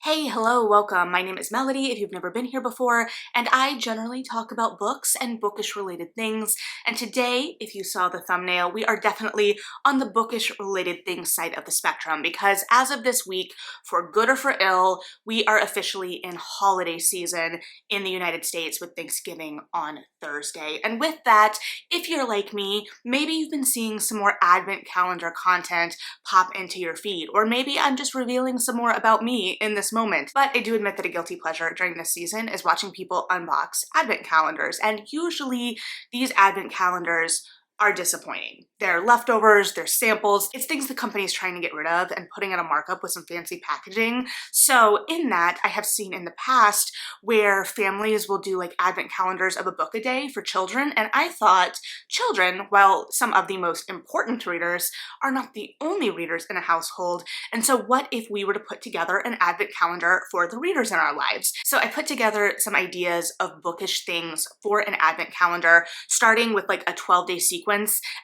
Hey, hello, welcome. My name is Melody if you've never been here before, and I generally talk about books and bookish related things. And today, if you saw the thumbnail, we are definitely on the bookish related things side of the spectrum because as of this week, for good or for ill, we are officially in holiday season in the United States with Thanksgiving on Thursday. And with that, if you're like me, maybe you've been seeing some more advent calendar content pop into your feed, or maybe I'm just revealing some more about me in this moment. But I do admit that a guilty pleasure during this season is watching people unbox advent calendars, and usually these advent calendars are disappointing. They're leftovers, they're samples, it's things the company is trying to get rid of and putting in a markup with some fancy packaging. So in that, I have seen in the past where families will do like advent calendars of a book a day for children, and I thought children, while some of the most important readers, are not the only readers in a household. And so what if we were to put together an advent calendar for the readers in our lives? So I put together some ideas of bookish things for an advent calendar, starting with like a 12-day sequence,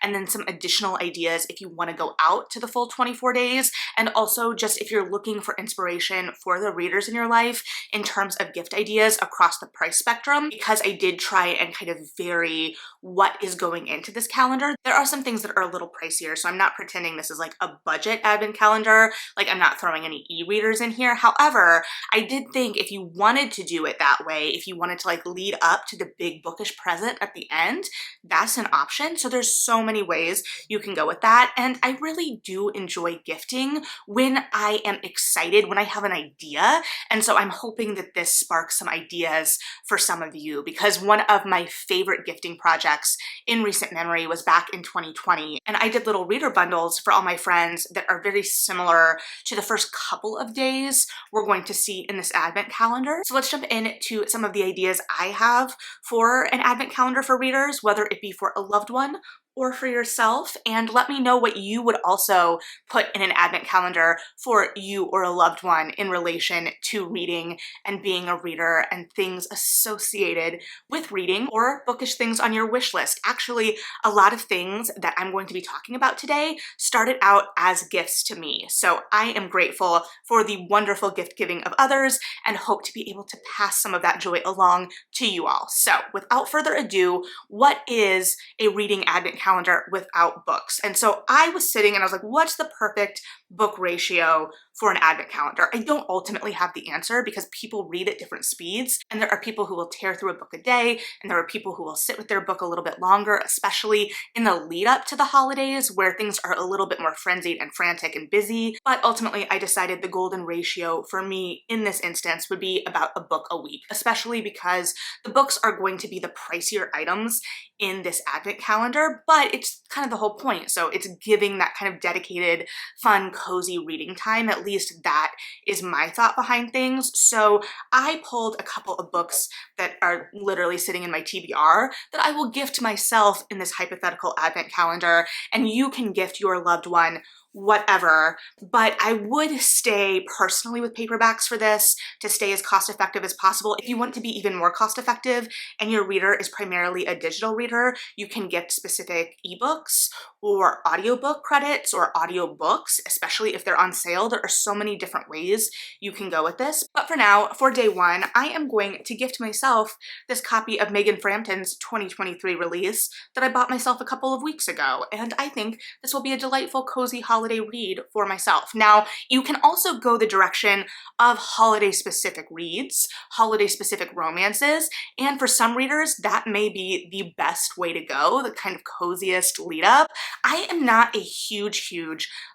and then some additional ideas if you want to go out to the full 24 days, and also just if you're looking for inspiration for the readers in your life in terms of gift ideas across the price spectrum, because I did try and kind of vary what is going into this calendar. There are some things that are a little pricier, so I'm not pretending this is like a budget advent calendar, like I'm not throwing any e-readers in here. However, I did think if you wanted to do it that way, if you wanted to like lead up to the big bookish present at the end, that's an option. So there's so many ways you can go with that. And I really do enjoy gifting when I am excited, when I have an idea. And so I'm hoping that this sparks some ideas for some of you, because one of my favorite gifting projects in recent memory was back in 2020. And I did little reader bundles for all my friends that are very similar to the first couple of days we're going to see in this advent calendar. So let's jump into some of the ideas I have for an advent calendar for readers, whether it be for a loved one or for yourself, and let me know what you would also put in an advent calendar for you or a loved one in relation to reading and being a reader and things associated with reading or bookish things on your wish list. Actually, a lot of things that I'm going to be talking about today started out as gifts to me. So I am grateful for the wonderful gift giving of others and hope to be able to pass some of that joy along to you all. So without further ado, what is a reading advent calendar without books? And so I was sitting and I was like, what's the perfect book ratio for an advent calendar? I don't ultimately have the answer because people read at different speeds, and there are people who will tear through a book a day, and there are people who will sit with their book a little bit longer, especially in the lead up to the holidays where things are a little bit more frenzied and frantic and busy. But ultimately I decided the golden ratio for me in this instance would be about a book a week, especially because the books are going to be the pricier items in this advent calendar, but it's kind of the whole point. So it's giving that kind of dedicated, fun, cozy reading time. At least that is my thought behind things. So I pulled a couple of books that are literally sitting in my TBR that I will gift myself in this hypothetical advent calendar, and you can gift your loved one whatever, but I would stay personally with paperbacks for this to stay as cost effective as possible. If you want to be even more cost effective and your reader is primarily a digital reader, you can gift specific ebooks or audiobook credits or audiobooks, especially if they're on sale. There are so many different ways you can go with this. But for now, for day one, I am going to gift myself this copy of Megan Frampton's 2023 release that I bought myself a couple of weeks ago. And I think this will be a delightful, cozy holiday read for myself. Now, you can also go the direction of holiday-specific reads, holiday-specific romances, and for some readers, that may be the best way to go, the kind of coziest lead up. I am not a huge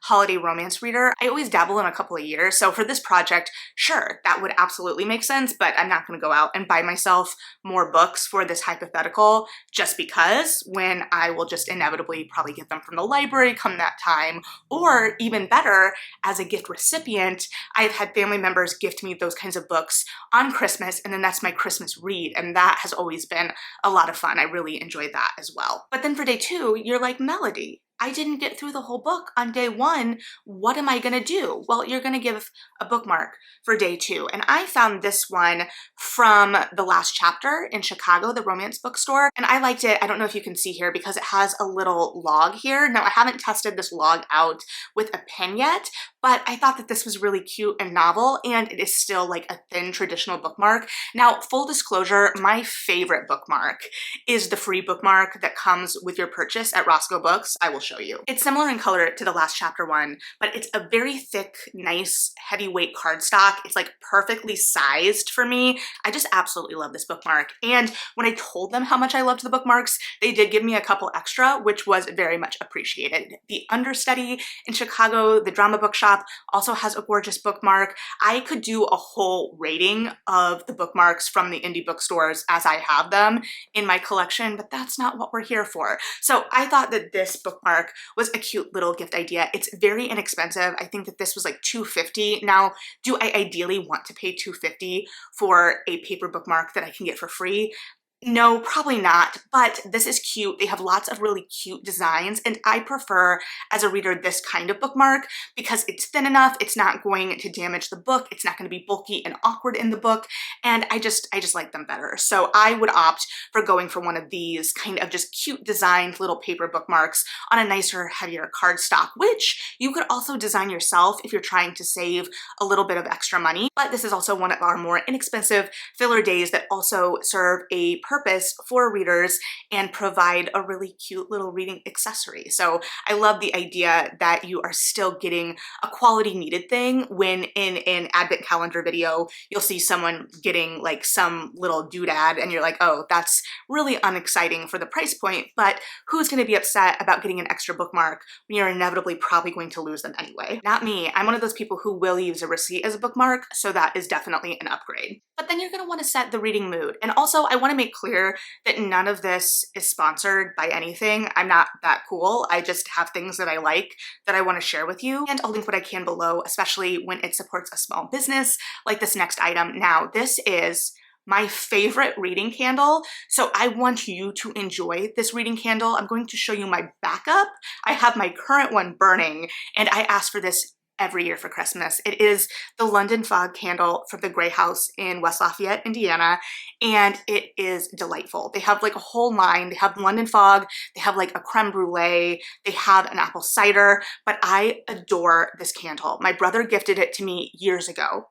holiday romance reader. I always dabble in a couple of years, so for this project, sure, that would absolutely make sense, but I'm not gonna go out and buy myself more books for this hypothetical just because, when I will just inevitably probably get them from the library come that time. Or even better, as a gift recipient, I've had family members gift me those kinds of books on Christmas, and then that's my Christmas read, and that has always been a lot of fun. I really enjoyed that as well. But then for day two, you're like, Melody, I didn't get through the whole book on day one. What am I gonna do? Well, you're gonna give a bookmark for day two. And I found this one from the last chapter in Chicago, the romance bookstore. And I liked it. I don't know if you can see here because it has a little log here. Now, I haven't tested this log out with a pen yet, but I thought that this was really cute and novel, and it is still like a thin traditional bookmark. Now, full disclosure, my favorite bookmark is the free bookmark that comes with your purchase at Roscoe Books. I will show you. It's similar in color to the last chapter one, but it's a very thick, nice, heavyweight cardstock. It's like perfectly sized for me. I just absolutely love this bookmark. And when I told them how much I loved the bookmarks, they did give me a couple extra, which was very much appreciated. The understudy in Chicago, the drama bookshop, also has a gorgeous bookmark. I could do a whole rating of the bookmarks from the indie bookstores as I have them in my collection, but that's not what we're here for. So I thought that this bookmark was a cute little gift idea. It's very inexpensive. I think that this was like $2.50. Now, do I ideally want to pay $2.50 for a paper bookmark that I can get for free? No, probably not, but this is cute. They have lots of really cute designs, and I prefer, as a reader, this kind of bookmark because it's thin enough, it's not going to damage the book, it's not going to be bulky and awkward in the book, and I just like them better. So I would opt for going for one of these kind of just cute designed little paper bookmarks on a nicer, heavier cardstock, which you could also design yourself if you're trying to save a little bit of extra money. But this is also one of our more inexpensive filler days that also serve a purpose for readers and provide a really cute little reading accessory. So I love the idea that you are still getting a quality needed thing when in an advent calendar video, you'll see someone getting like some little doodad and you're like, oh, that's really unexciting for the price point, but who's gonna be upset about getting an extra bookmark when you're inevitably probably going to lose them anyway? Not me. I'm one of those people who will use a receipt as a bookmark, so that is definitely an upgrade. But then you're gonna wanna set the reading mood. And also I wanna make clear that none of this is sponsored by anything. I'm not that cool. I just have things that I like that I want to share with you, and I'll link what I can below, especially when it supports a small business like this next item. Now, this is my favorite reading candle, so I want you to enjoy this reading candle. I'm going to show you my backup. I have my current one burning, and I asked for this every year for Christmas. It is the London Fog candle from the Grey House in West Lafayette, Indiana, and it is delightful. They have like a whole line. They have London Fog, they have like a creme brulee, they have an apple cider, but I adore this candle. My brother gifted it to me years ago,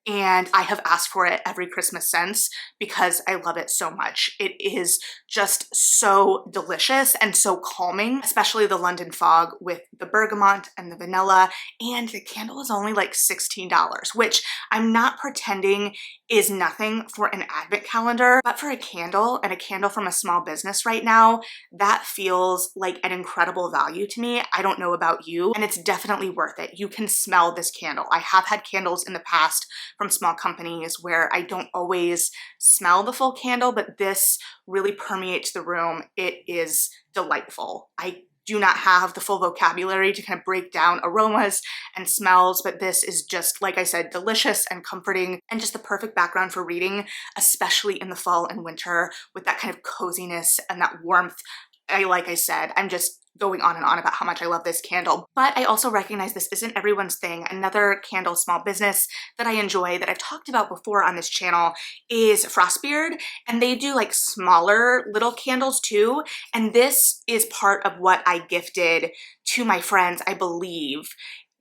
and I have asked for it every Christmas since because I love it so much. It is just so delicious and so calming, especially the London Fog with the bergamot and the vanilla, and the candle is only like $16, which I'm not pretending is nothing for an advent calendar, but for a candle and a candle from a small business right now, that feels like an incredible value to me. I don't know about you, and it's definitely worth it. You can smell this candle. I have had candles in the past from small companies where I don't always smell the full candle, but this really permeates the room. It is delightful. I do not have the full vocabulary to kind of break down aromas and smells, but this is just, like I said, delicious and comforting and just the perfect background for reading, especially in the fall and winter with that kind of coziness and that warmth. Like I said, I'm just going on and on about how much I love this candle, but I also recognize this isn't everyone's thing. Another candle small business that I enjoy that I've talked about before on this channel is Frostbeard, and they do like smaller little candles too, and this is part of what I gifted to my friends, I believe,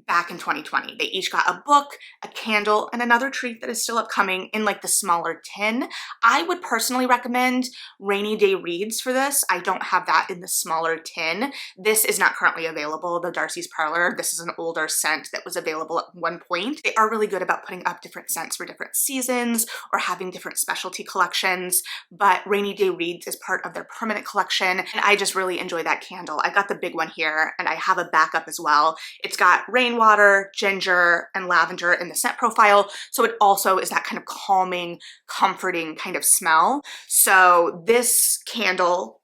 back in 2020. They each got a book, a candle, and another treat that is still upcoming in like the smaller tin. I would personally recommend Rainy Day Reads for this. I don't have that in the smaller tin. This is not currently available, the Darcy's Parlor. This is an older scent that was available at one point. They are really good about putting up different scents for different seasons or having different specialty collections, but Rainy Day Reads is part of their permanent collection, and I just really enjoy that candle. I got the big one here, and I have a backup as well. It's got rainwater, ginger, and lavender in the scent profile, so it also is that kind of calming, comforting kind of smell. So this candle,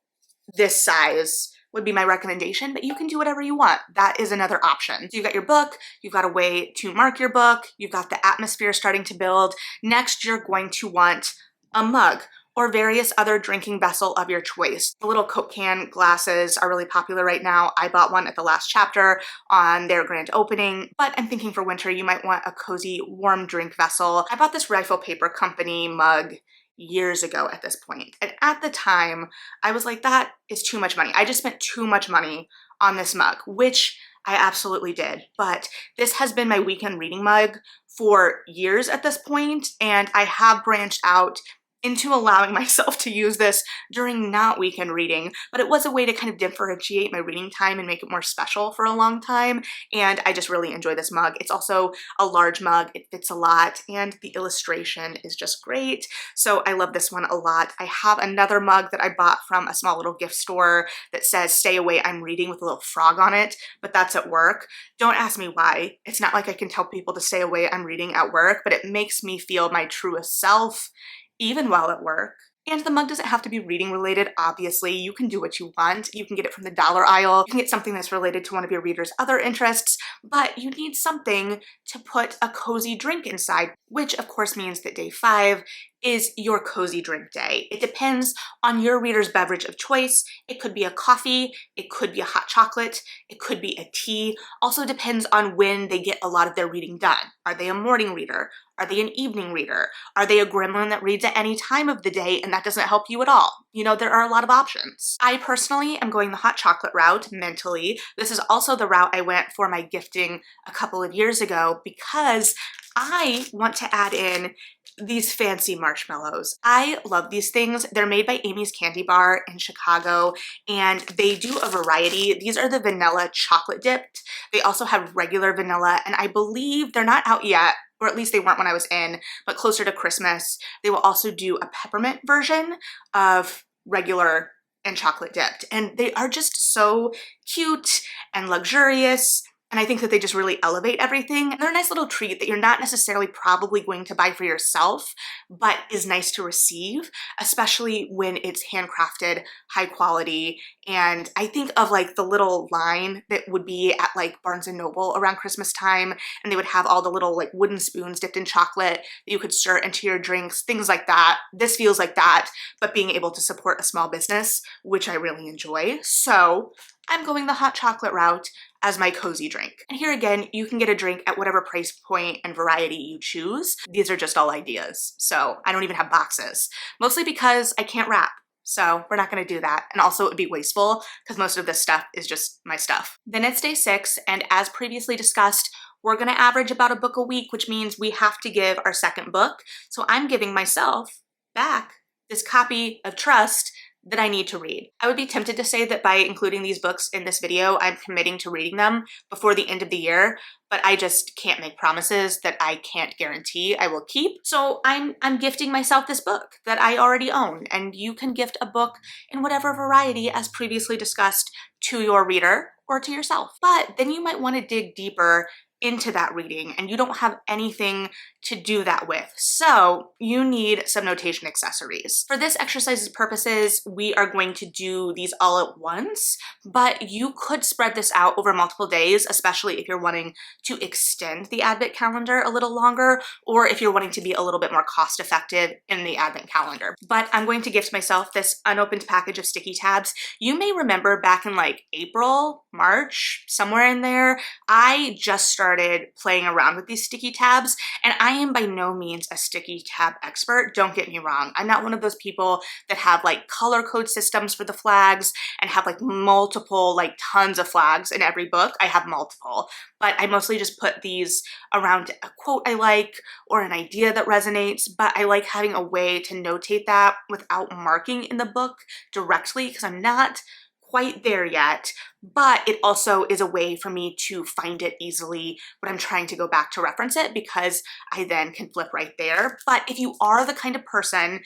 this size, would be my recommendation, but you can do whatever you want. That is another option. So you've got your book, you've got a way to mark your book, you've got the atmosphere starting to build. Next, you're going to want a mug or various other drinking vessel of your choice. The little Coke can glasses are really popular right now. I bought one at the last chapter on their grand opening, but I'm thinking for winter you might want a cozy warm drink vessel. I bought this Rifle Paper Company mug years ago at this point, and at the time I was like, that is too much money. I just spent too much money on this mug, which I absolutely did. But this has been my weekend reading mug for years at this point, and I have branched out into allowing myself to use this during not weekend reading, but it was a way to kind of differentiate my reading time and make it more special for a long time, and I just really enjoy this mug. It's also a large mug, it fits a lot, and the illustration is just great, so I love this one a lot. I have another mug that I bought from a small little gift store that says "Stay away, I'm reading" with a little frog on it, but that's at work. Don't ask me why. It's not like I can tell people to stay away, I'm reading at work, but it makes me feel my truest self even while at work. And the mug doesn't have to be reading related, obviously. You can do what you want. You can get it from the dollar aisle. You can get something that's related to one of your reader's other interests, but you need something to put a cozy drink inside, which of course means that day 5 is your cozy drink day. It depends on your reader's beverage of choice. It could be a coffee, it could be a hot chocolate, it could be a tea. Also depends on when they get a lot of their reading done. Are they a morning reader? Are they an evening reader? Are they a gremlin that reads at any time of the day and that doesn't help you at all? You know, there are a lot of options. I personally am going the hot chocolate route mentally. This is also the route I went for my gifting a couple of years ago because I want to add in these fancy marshmallows. I love these things. They're made by Amy's Candy Bar in Chicago, and they do a variety. These are the vanilla chocolate dipped. They also have regular vanilla, and I believe they're not out yet, or at least they weren't when I was in, but closer to Christmas, they will also do a peppermint version of regular and chocolate dipped. And they are just so cute and luxurious. And I think that they just really elevate everything. And they're a nice little treat that you're not necessarily probably going to buy for yourself, but is nice to receive, especially when it's handcrafted, high quality. And I think of like the little line that would be at like Barnes & Noble around Christmas time, and they would have all the little like wooden spoons dipped in chocolate that you could stir into your drinks, things like that. This feels like that, but being able to support a small business, which I really enjoy. So I'm going the hot chocolate route as my cozy drink. And here again, you can get a drink at whatever price point and variety you choose. These are just all ideas. So I don't even have boxes, mostly because I can't wrap. So we're not gonna do that. And also it would be wasteful because most of this stuff is just my stuff. Then it's day 6, and as previously discussed, we're gonna average about a book a week, which means we have to give our second book. So I'm giving myself back this copy of Trust that I need to read. I would be tempted to say that by including these books in this video, I'm committing to reading them before the end of the year, but I just can't make promises that I can't guarantee I will keep. So I'm gifting myself this book that I already own, and you can gift a book in whatever variety as previously discussed to your reader or to yourself. But then you might want to dig deeper into that reading and you don't have anything to do that with. So you need some notation accessories. For this exercise's purposes, we are going to do these all at once, but you could spread this out over multiple days, especially if you're wanting to extend the Advent calendar a little longer, or if you're wanting to be a little bit more cost effective in the Advent calendar. But I'm going to gift myself this unopened package of sticky tabs. You may remember back in like April, March, somewhere in there, I just started playing around with these sticky tabs, and I am by no means a sticky tab expert. Don't get me wrong. I'm not one of those people that have like color code systems for the flags and have like multiple, like tons of flags in every book. I have multiple, but I mostly just put these around a quote I like or an idea that resonates, but I like having a way to notate that without marking in the book directly because I'm not quite there yet, but it also is a way for me to find it easily when I'm trying to go back to reference it because I then can flip right there. But if you are the kind of person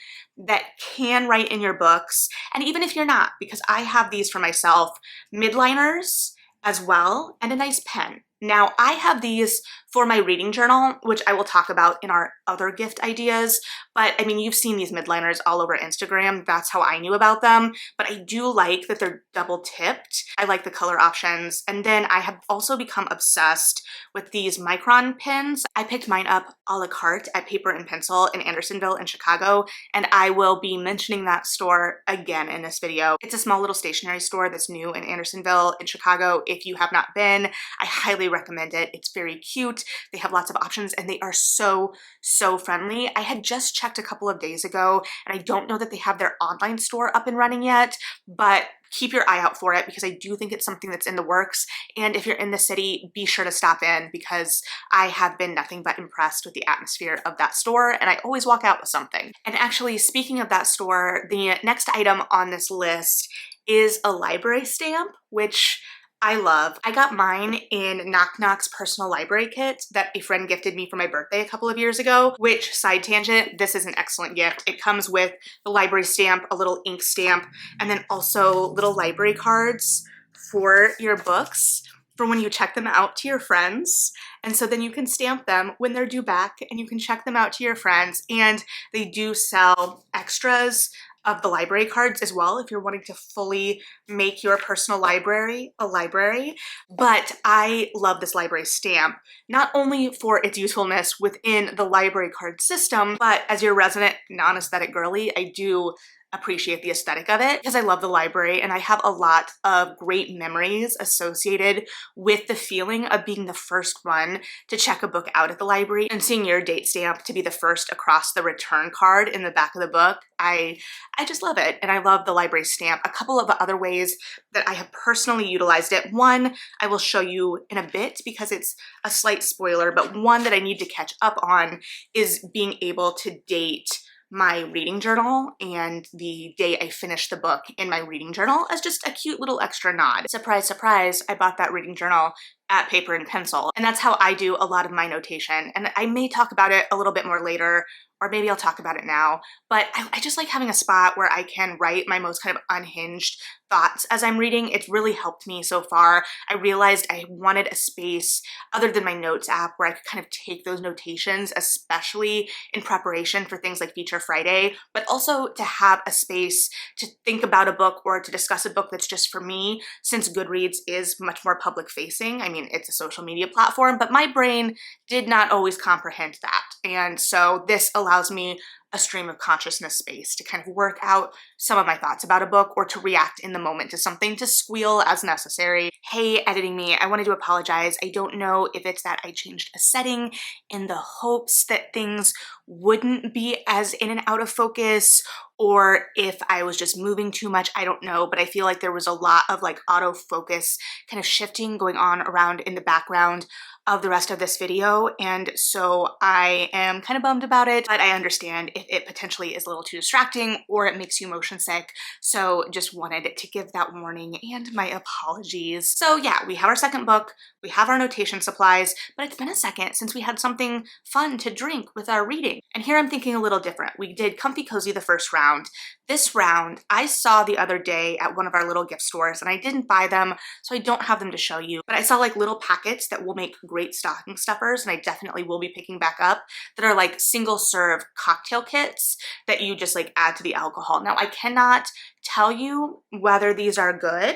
that can write in your books, and even if you're not, because I have these for myself, midliners as well, and a nice pen. Now, I have these for my reading journal, which I will talk about in our other gift ideas, but I mean, you've seen these midliners all over Instagram. That's how I knew about them, but I do like that they're double tipped. I like the color options. And then I have also become obsessed with these micron pins. I picked mine up a la carte at Paper and Pencil in Andersonville in Chicago, and I will be mentioning that store again in this video. It's a small little stationery store that's new in Andersonville in Chicago. If you have not been, I highly recommend it. It's very cute. They have lots of options and they are so friendly. I had just checked a couple of days ago and I don't know that they have their online store up and running yet, but keep your eye out for it because I do think it's something that's in the works. And if you're in the city, be sure to stop in because I have been nothing but impressed with the atmosphere of that store and I always walk out with something. And actually, speaking of that store, the next item on this list is a library stamp, which I love. I got mine in Knock Knock's personal library kit that a friend gifted me for my birthday a couple of years ago, which, side tangent, this is an excellent gift. It comes with the library stamp, a little ink stamp, and then also little library cards for your books for when you check them out to your friends. And so then you can stamp them when they're due back and you can check them out to your friends. And they do sell extras of the library cards as well if you're wanting to fully make your personal library a library. But I love this library stamp, not only for its usefulness within the library card system, but as your resident non-aesthetic girly, I do appreciate the aesthetic of it because I love the library and I have a lot of great memories associated with the feeling of being the first one to check a book out at the library and seeing your date stamp to be the first across the return card in the back of the book. I just love it and I love the library stamp. A couple of other ways that I have personally utilized it. One, I will show you in a bit because it's a slight spoiler, but one that I need to catch up on is being able to date my reading journal and the day I finished the book in my reading journal as just a cute little extra nod. Surprise, surprise, I bought that reading journal at Paper and Pencil. And that's how I do a lot of my notation. And I may talk about it a little bit more later, or maybe I'll talk about it now, but I just like having a spot where I can write my most kind of unhinged thoughts as I'm reading. It's really helped me so far. I realized I wanted a space other than my notes app where I could kind of take those notations, especially in preparation for things like Feature Friday, but also to have a space to think about a book or to discuss a book that's just for me, since Goodreads is much more public facing. I mean, it's a social media platform, but my brain did not always comprehend that. And so this allows me a stream of consciousness space to kind of work out some of my thoughts about a book or to react in the moment to something, to squeal as necessary. Hey, editing me, I wanted to apologize. I don't know if it's that I changed a setting in the hopes that things wouldn't be as in and out of focus, or if I was just moving too much, I don't know, but I feel like there was a lot of like autofocus kind of shifting going on around in the background of the rest of this video, and so I am kind of bummed about it, but I understand if it potentially is a little too distracting or it makes you motion sick, so just wanted to give that warning and my apologies. So yeah, we have our second book, we have our notation supplies, but it's been a second since we had something fun to drink with our reading. And here I'm thinking a little different. We did Comfy Cozy the first round. This round, I saw the other day at one of our little gift stores and I didn't buy them, so I don't have them to show you, but I saw like little packets that will make great stocking stuffers, and I definitely will be picking back up, that are like single serve cocktail kits that you just like add to the alcohol. Now, I cannot tell you whether these are good,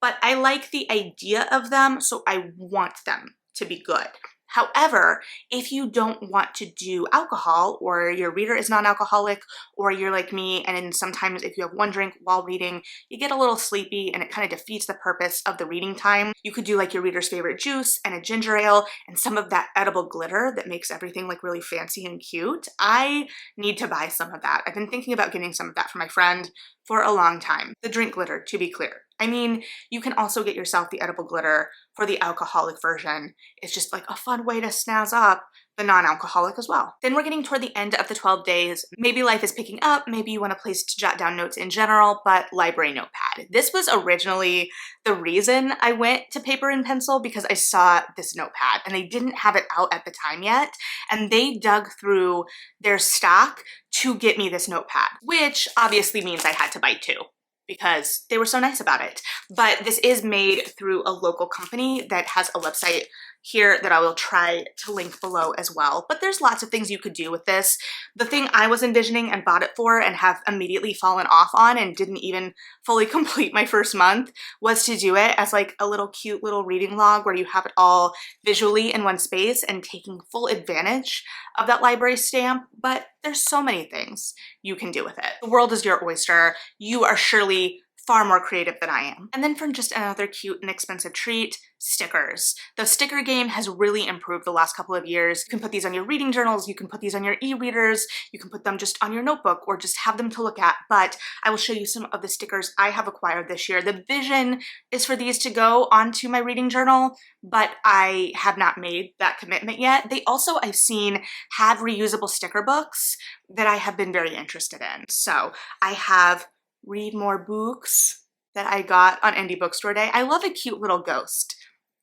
but I like the idea of them, so I want them to be good. However, if you don't want to do alcohol, or your reader is non-alcoholic, or you're like me, and then sometimes if you have one drink while reading, you get a little sleepy and it kind of defeats the purpose of the reading time, you could do like your reader's favorite juice and a ginger ale and some of that edible glitter that makes everything like really fancy and cute. I need to buy some of that. I've been thinking about getting some of that for my friend for a long time. The drink glitter, to be clear. I mean, you can also get yourself the edible glitter for the alcoholic version. It's just like a fun way to snazz up the non-alcoholic as well. Then we're getting toward the end of the 12 days. Maybe life is picking up, maybe you want a place to jot down notes in general, but library notepad. This was originally the reason I went to Paper and Pencil, because I saw this notepad and they didn't have it out at the time yet. And they dug through their stock to get me this notepad, which obviously means I had to buy two, because they were so nice about it. But this is made through a local company that has a website here that I will try to link below as well. But there's lots of things you could do with this. The thing I was envisioning and bought it for and have immediately fallen off on and didn't even fully complete my first month was to do it as like a little cute little reading log where you have it all visually in one space and taking full advantage of that library stamp. But there's so many things you can do with it. The world is your oyster. You are surely far more creative than I am. And then from just another cute and expensive treat, stickers. The sticker game has really improved the last couple of years. You can put these on your reading journals, you can put these on your e-readers, you can put them just on your notebook or just have them to look at. But I will show you some of the stickers I have acquired this year. The vision is for these to go onto my reading journal, but I have not made that commitment yet. They also, I've seen, have reusable sticker books that I have been very interested in. So I have Read More Books that I got on Indie Bookstore Day. I love a cute little ghost,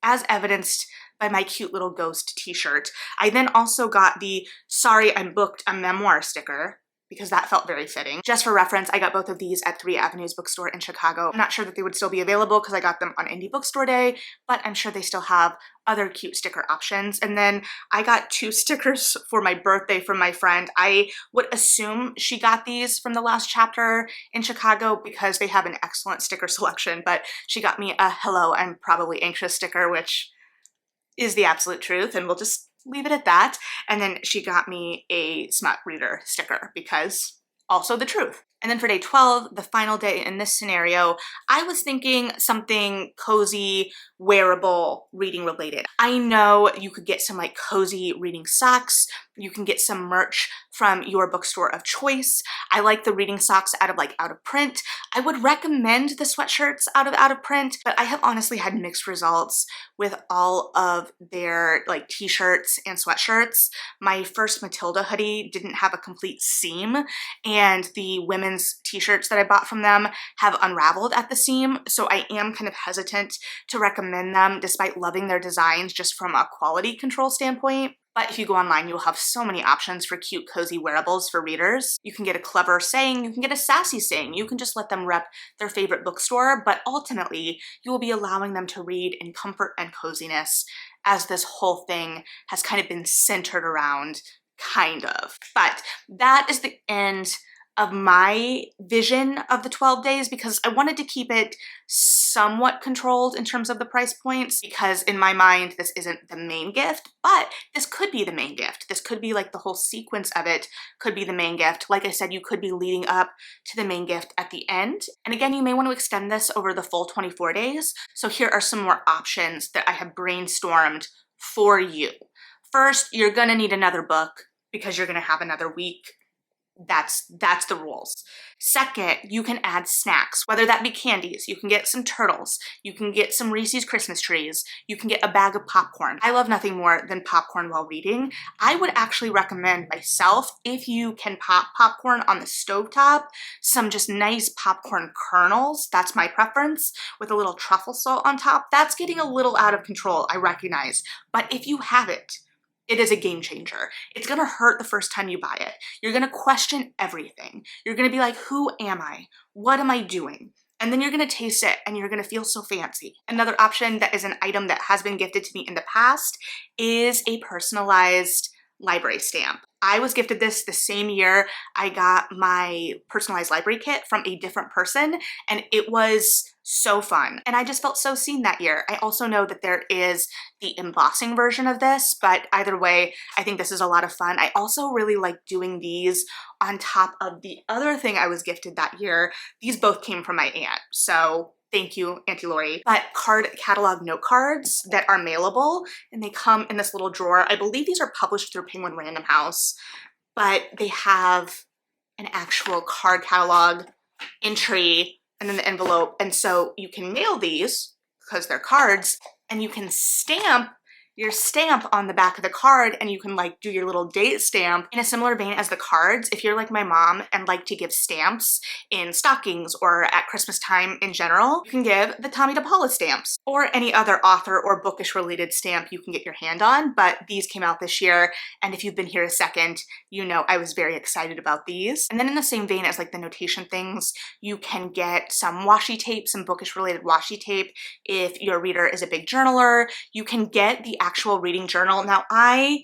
as evidenced by my cute little ghost t-shirt. I then also got the Sorry I'm Booked a Memoir sticker because that felt very fitting. Just for reference, I got both of these at 3 Avenues Bookstore in Chicago. I'm not sure that they would still be available because I got them on Indie Bookstore Day, but I'm sure they still have other cute sticker options. And then I got 2 stickers for my birthday from my friend. I would assume she got these from the last chapter in Chicago because they have an excellent sticker selection, but she got me a Hello, I'm Probably Anxious sticker, which is the absolute truth, and we'll just leave it at that. And then she got me a smart reader sticker because also the truth. And then for day 12, the final day in this scenario, I was thinking something cozy, wearable, reading related. I know you could get some like cozy reading socks. You can get some merch from your bookstore of choice. I like the reading socks out of print. I would recommend the sweatshirts out of print, but I have honestly had mixed results with all of their like t-shirts and sweatshirts. My first Matilda hoodie didn't have a complete seam, and the women's t-shirts that I bought from them have unraveled at the seam, so I am kind of hesitant to recommend them despite loving their designs just from a quality control standpoint. But if you go online, you'll have so many options for cute, cozy wearables for readers. You can get a clever saying, you can get a sassy saying, you can just let them rep their favorite bookstore, but ultimately, you will be allowing them to read in comfort and coziness, as this whole thing has kind of been centered around, kind of. But that is the end of my vision of the 12 days because I wanted to keep it somewhat controlled in terms of the price points, because in my mind this isn't the main gift, but this could be the main gift. This could be like the whole sequence of it could be the main gift. Like I said, you could be leading up to the main gift at the end. And again, you may want to extend this over the full 24 days. So here are some more options that I have brainstormed for you. First, you're gonna need another book because you're gonna have another week. That's the rules. Second, you can add snacks, whether that be candies. You can get some turtles. You can get some Reese's Christmas trees. You can get a bag of popcorn. I love nothing more than popcorn while reading. I would actually recommend myself, if you can pop popcorn on the stovetop, some just nice popcorn kernels. That's my preference, with a little truffle salt on top. That's getting a little out of control, I recognize. But if you have it, it is a game changer. It's gonna hurt the first time you buy it. You're gonna question everything. You're gonna be like, who am I? What am I doing? And then you're gonna taste it and you're gonna feel so fancy. Another option that is an item that has been gifted to me in the past is a personalized library stamp. I was gifted this the same year I got my personalized library kit from a different person, and it was so fun. And I just felt so seen that year. I also know that there is the embossing version of this, but either way, I think this is a lot of fun. I also really like doing these on top of the other thing I was gifted that year. These both came from my aunt, so thank you, Auntie Lori. But card catalog note cards that are mailable, and they come in this little drawer. I believe these are published through Penguin Random House, but they have an actual card catalog entry and then the envelope. And so you can mail these because they're cards, and you can stamp your stamp on the back of the card, and you can like do your little date stamp in a similar vein as the cards. If you're like my mom and like to give stamps in stockings or at Christmas time in general, you can give the Tommy DePaula stamps or any other author or bookish related stamp you can get your hand on. But these came out this year, and if you've been here a second, you know I was very excited about these. And then in the same vein as like the notation things, you can get some washi tape, some bookish related washi tape. If your reader is a big journaler, you can get the actual reading journal. Now, I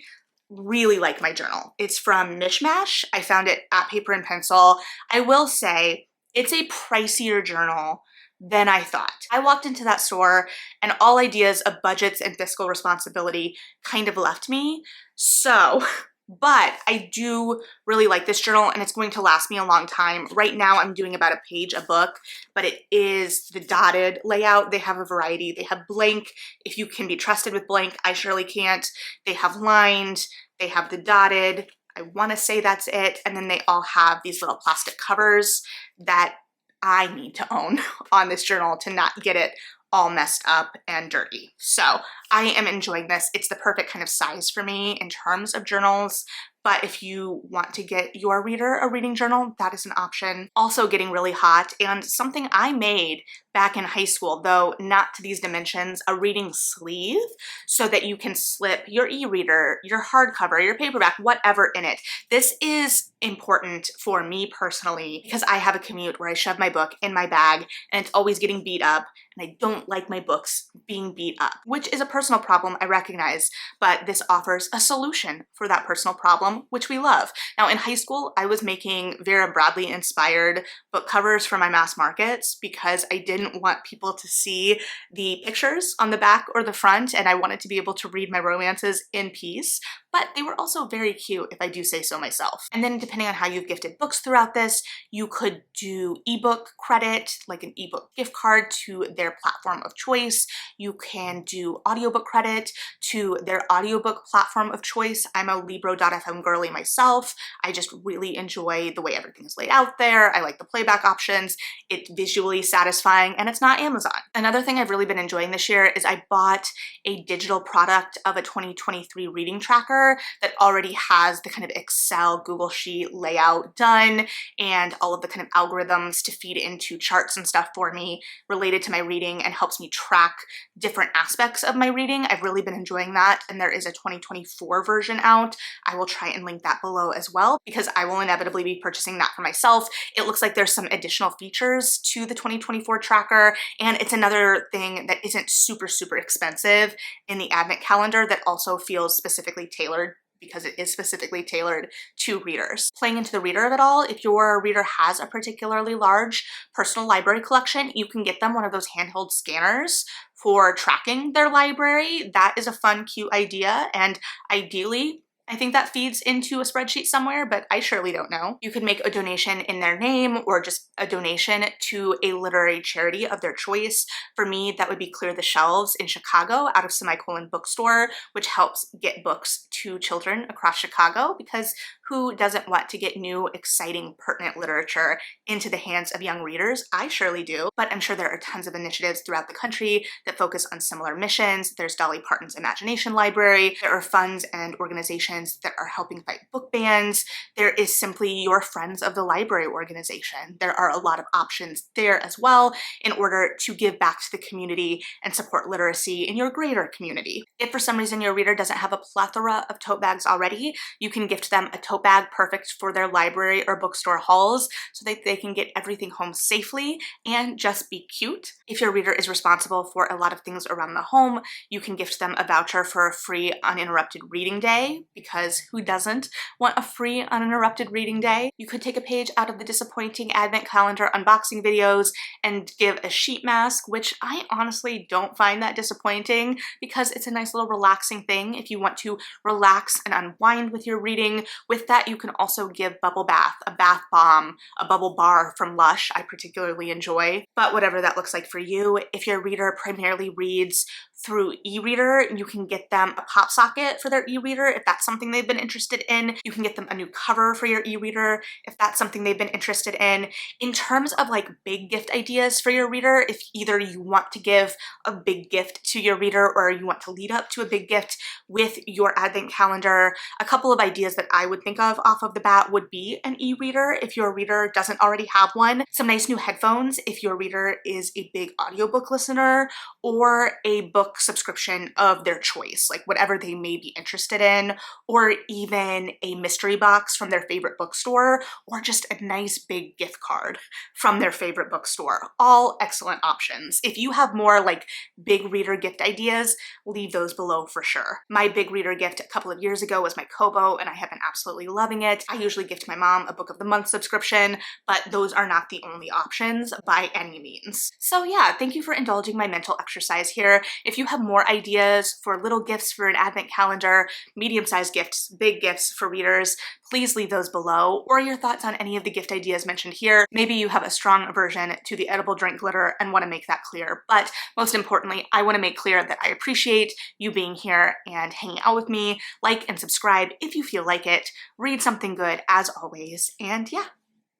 really like my journal. It's from Mishmash. I found it at Paper and Pencil. I will say it's a pricier journal than I thought. I walked into that store and all ideas of budgets and fiscal responsibility kind of left me. So, but I do really like this journal and it's going to last me a long time. Right now I'm doing about a page a book, but it is the dotted layout. They have a variety. They have blank, if you can be trusted with blank. I surely can't. They have lined, they have the dotted. I want to say that's it. And then they all have these little plastic covers that I need to own on this journal to not get it all messed up and dirty. So I am enjoying this. It's the perfect kind of size for me in terms of journals. But if you want to get your reader a reading journal, that is an option. Also getting really hot, and something I made back in high school, though not to these dimensions, a reading sleeve so that you can slip your e-reader, your hardcover, your paperback, whatever in it. This is important for me personally because I have a commute where I shove my book in my bag and it's always getting beat up, and I don't like my books being beat up, which is a personal problem, I recognize, but this offers a solution for that personal problem, which we love. Now, in high school, I was making Vera Bradley inspired book covers for my mass markets because I didn't want people to see the pictures on the back or the front, and I wanted to be able to read my romances in peace, but they were also very cute if I do say so myself. And then depending on how you've gifted books throughout this, you could do ebook credit, like an ebook gift card to their platform of choice. You can do audiobook credit to their audiobook platform of choice. I'm a Libro.fm girly myself. I just really enjoy the way everything is laid out there. I like the playback options. It's visually satisfying and it's not Amazon. Another thing I've really been enjoying this year is I bought a digital product of a 2023 reading tracker that already has the kind of Excel Google Sheet layout done and all of the kind of algorithms to feed into charts and stuff for me related to my reading and helps me track different aspects of my reading. I've really been enjoying that, and there is a 2024 version out. I will try and link that below as well because I will inevitably be purchasing that for myself. It looks like there's some additional features to the 2024 tracker, and it's another thing that isn't super expensive in the advent calendar that also feels specifically tailored because it is specifically tailored to readers. Playing into the reader of it all, if your reader has a particularly large personal library collection, you can get them one of those handheld scanners for tracking their library. That is a fun, cute idea, and ideally, I think that feeds into a spreadsheet somewhere, but I surely don't know. You could make a donation in their name or just a donation to a literary charity of their choice. For me, that would be Clear the Shelves in Chicago out of Semicolon Bookstore, which helps get books to children across Chicago because who doesn't want to get new, exciting, pertinent literature into the hands of young readers? I surely do, but I'm sure there are tons of initiatives throughout the country that focus on similar missions. There's Dolly Parton's Imagination Library. There are funds and organizations that are helping fight book bans. There is simply your Friends of the Library organization. There are a lot of options there as well in order to give back to the community and support literacy in your greater community. If for some reason your reader doesn't have a plethora of tote bags already, you can gift them a tote bag perfect for their library or bookstore hauls so that they can get everything home safely and just be cute. If your reader is responsible for a lot of things around the home, you can gift them a voucher for a free uninterrupted reading day because who doesn't want a free uninterrupted reading day? You could take a page out of the disappointing advent calendar unboxing videos and give a sheet mask, which I honestly don't find that disappointing because it's a nice little relaxing thing if you want to relax and unwind with your reading. With that, you can also give bubble bath, a bath bomb, a bubble bar from Lush I particularly enjoy, but whatever that looks like for you. If your reader primarily reads through e-reader, you can get them a pop socket for their e-reader if that's something they've been interested in. You can get them a new cover for your e-reader if that's something they've been interested in. In terms of like big gift ideas for your reader, if either you want to give a big gift to your reader or you want to lead up to a big gift with your advent calendar, a couple of ideas that I would think think of off of the bat would be an e-reader if your reader doesn't already have one, some nice new headphones if your reader is a big audiobook listener, or a book subscription of their choice, like whatever they may be interested in, or even a mystery box from their favorite bookstore, or just a nice big gift card from their favorite bookstore. All excellent options. If you have more like big reader gift ideas, leave those below for sure. My big reader gift a couple of years ago was my Kobo, and I have been absolutely loving it. I usually gift my mom a book of the month subscription, but those are not the only options by any means. So yeah, thank you for indulging my mental exercise here. If you have more ideas for little gifts for an advent calendar, medium-sized gifts, big gifts for readers, please leave those below, or your thoughts on any of the gift ideas mentioned here. Maybe you have a strong aversion to the edible drink glitter and want to make that clear, but most importantly, I want to make clear that I appreciate you being here and hanging out with me. Like and subscribe if you feel like it. Read something good as always, and yeah,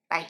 bye.